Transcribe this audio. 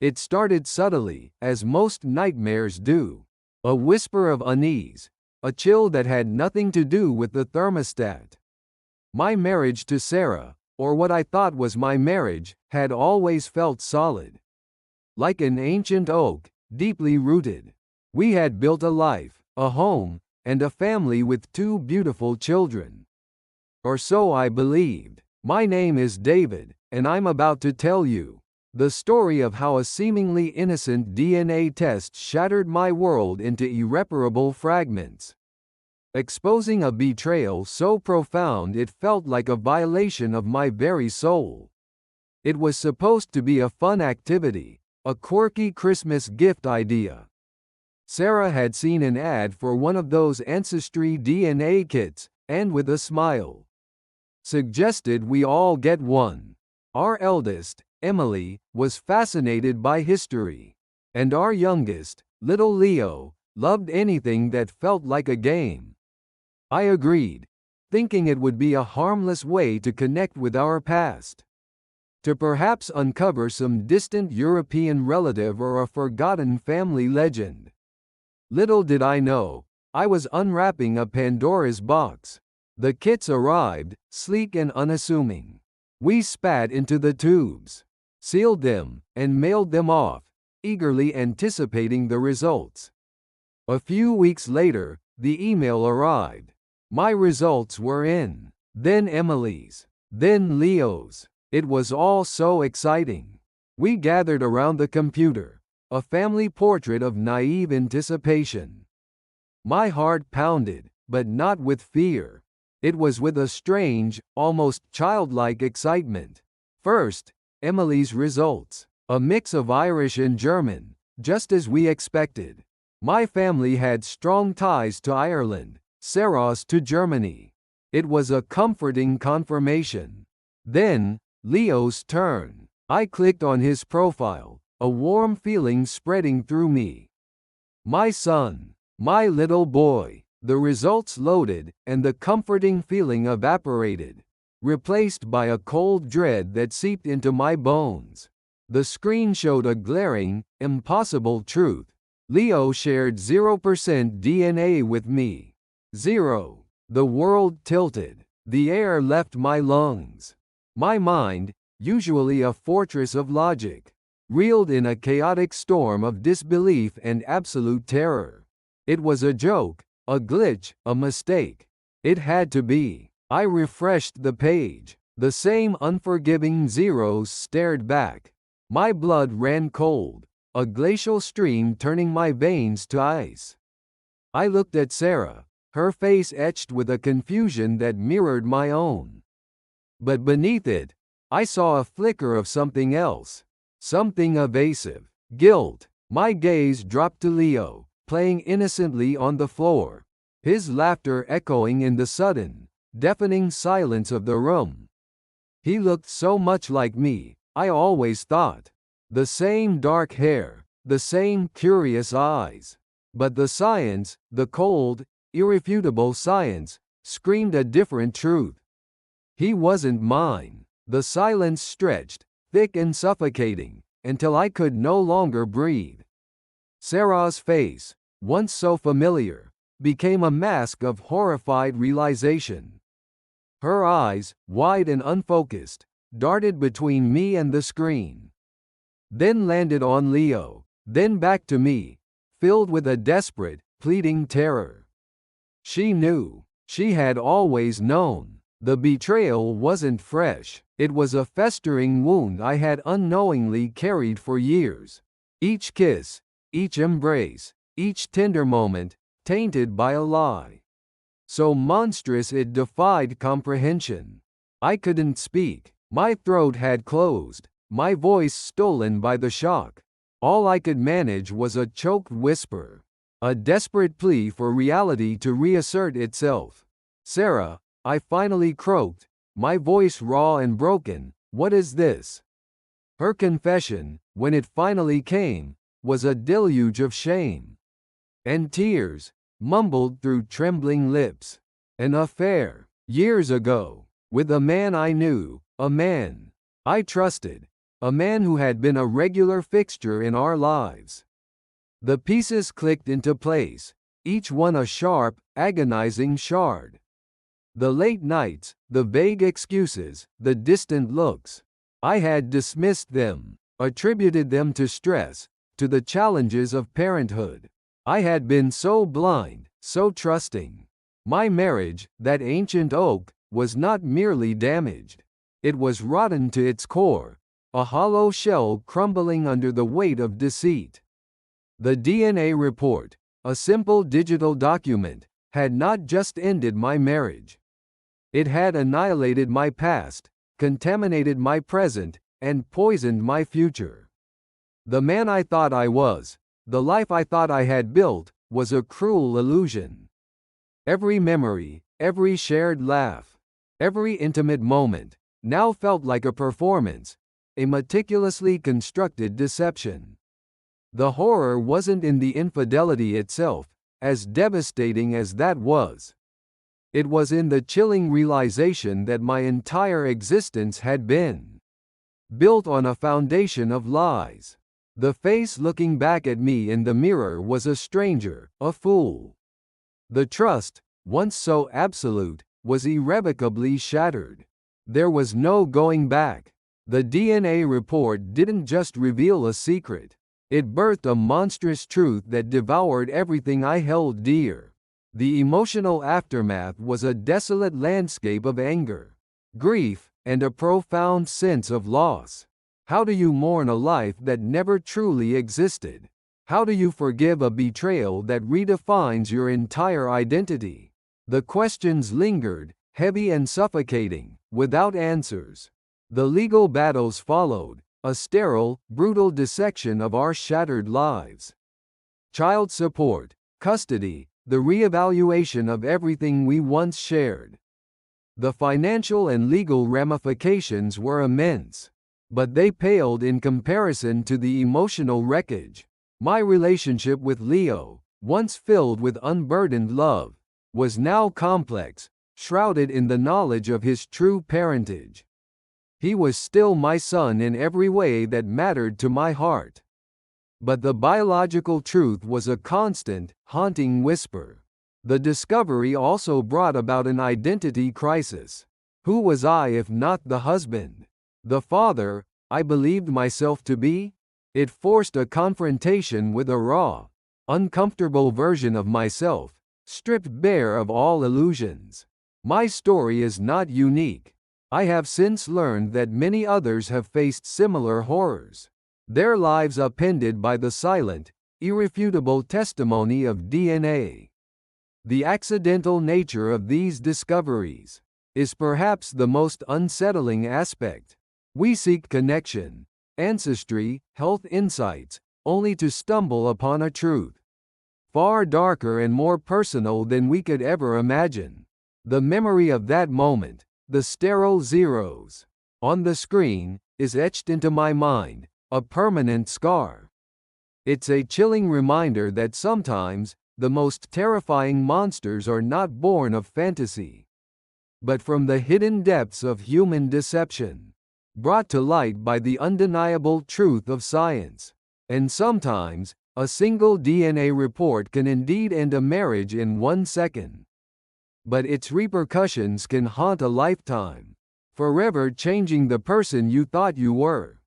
It started subtly, as most nightmares do. A whisper of unease, a chill that had nothing to do with the thermostat. My marriage to Sarah, or what I thought was my marriage, had always felt solid. Like an ancient oak, deeply rooted. We had built a life, a home, and a family with 2 beautiful children. Or so I believed. My name is David, and I'm about to tell you the story of how a seemingly innocent DNA test shattered my world into irreparable fragments. Exposing a betrayal so profound it felt like a violation of my very soul. It was supposed to be a fun activity, a quirky Christmas gift idea. Sarah had seen an ad for one of those Ancestry DNA kits, and with a smile, suggested we all get one. Our eldest, Emily, was fascinated by history. And our youngest, little Leo, loved anything that felt like a game. I agreed, thinking it would be a harmless way to connect with our past. To perhaps uncover some distant European relative or a forgotten family legend. Little did I know, I was unwrapping a Pandora's box. The kits arrived, sleek and unassuming. We spat into the tubes, sealed them, and mailed them off, eagerly anticipating the results. A few weeks later, the email arrived. My results were in. Then Emily's. Then Leo's. It was all so exciting. We gathered around the computer, a family portrait of naive anticipation. My heart pounded, but not with fear. It was with a strange, almost childlike excitement. First, Emily's results. A mix of Irish and German, just as we expected. My family had strong ties to Ireland, Sarah's to Germany. It was a comforting confirmation. Then, Leo's turn. I clicked on his profile, a warm feeling spreading through me. My son. My little boy. The results loaded, and the comforting feeling evaporated, replaced by a cold dread that seeped into my bones. The screen showed a glaring, impossible truth. Leo shared 0% DNA with me. 0. The world tilted. The air left my lungs. My mind, usually a fortress of logic, reeled in a chaotic storm of disbelief and absolute terror. It was a joke. A glitch, a mistake. It had to be. I refreshed the page. The same unforgiving zeros stared back. My blood ran cold, a glacial stream turning my veins to ice. I looked at Sarah, her face etched with a confusion that mirrored my own. But beneath it, I saw a flicker of something else. Something evasive. Guilt. My gaze dropped to Leo, playing innocently on the floor, his laughter echoing in the sudden, deafening silence of the room. He looked so much like me, I always thought. The same dark hair, the same curious eyes. But the science, the cold, irrefutable science, screamed a different truth. He wasn't mine. The silence stretched, thick and suffocating, until I could no longer breathe. Sarah's face, once so familiar, became a mask of horrified realization. Her eyes, wide and unfocused, darted between me and the screen. Then landed on Leo, then back to me, filled with a desperate, pleading terror. She knew. She had always known. The betrayal wasn't fresh. It was a festering wound I had unknowingly carried for years. Each kiss, each embrace, each tender moment, tainted by a lie. So monstrous it defied comprehension. I couldn't speak. My throat had closed, my voice stolen by the shock. All I could manage was a choked whisper, a desperate plea for reality to reassert itself. "Sarah," I finally croaked, my voice raw and broken, "what is this?" Her confession, when it finally came, was a deluge of shame and tears, mumbled through trembling lips. An affair, years ago, with a man I knew, a man I trusted. a man who had been a regular fixture in our lives. The pieces clicked into place, each one a sharp, agonizing shard. The late nights, the vague excuses, the distant looks. I had dismissed them, attributed them to stress, to the challenges of parenthood. I had been so blind, so trusting. My marriage, that ancient oak, was not merely damaged. It was rotten to its core, a hollow shell crumbling under the weight of deceit. The DNA report, a simple digital document, had not just ended my marriage. It had annihilated my past, contaminated my present, and poisoned my future. The man I thought I was, the life I thought I had built, was a cruel illusion. Every memory, every shared laugh, every intimate moment, now felt like a performance, a meticulously constructed deception. The horror wasn't in the infidelity itself, as devastating as that was. It was in the chilling realization that my entire existence had been built on a foundation of lies. The face looking back at me in the mirror was a stranger, a fool. The trust, once so absolute, was irrevocably shattered. There was no going back. The DNA report didn't just reveal a secret. It birthed a monstrous truth that devoured everything I held dear. The emotional aftermath was a desolate landscape of anger, grief, and a profound sense of loss. How do you mourn a life that never truly existed? How do you forgive a betrayal that redefines your entire identity? The questions lingered, heavy and suffocating, without answers. The legal battles followed, a sterile, brutal dissection of our shattered lives. Child support, custody, the reevaluation of everything we once shared. The financial and legal ramifications were immense, but they paled in comparison to the emotional wreckage. My relationship with Leo, once filled with unburdened love, was now complex, shrouded in the knowledge of his true parentage. He was still my son in every way that mattered to my heart. But the biological truth was a constant, haunting whisper. The discovery also brought about an identity crisis. Who was I if not the husband? The father I believed myself to be? It forced a confrontation with a raw, uncomfortable version of myself, stripped bare of all illusions. My story is not unique. I have since learned that many others have faced similar horrors. Their lives upended by the silent, irrefutable testimony of DNA. The accidental nature of these discoveries is perhaps the most unsettling aspect. We seek connection, ancestry, health insights, only to stumble upon a truth far darker and more personal than we could ever imagine. The memory of that moment, the sterile zeros on the screen, is etched into my mind, a permanent scar. It's a chilling reminder that sometimes, the most terrifying monsters are not born of fantasy, but from the hidden depths of human deception, brought to light by the undeniable truth of science. And sometimes, a single DNA report can indeed end a marriage in 1 second. But its repercussions can haunt a lifetime, forever changing the person you thought you were.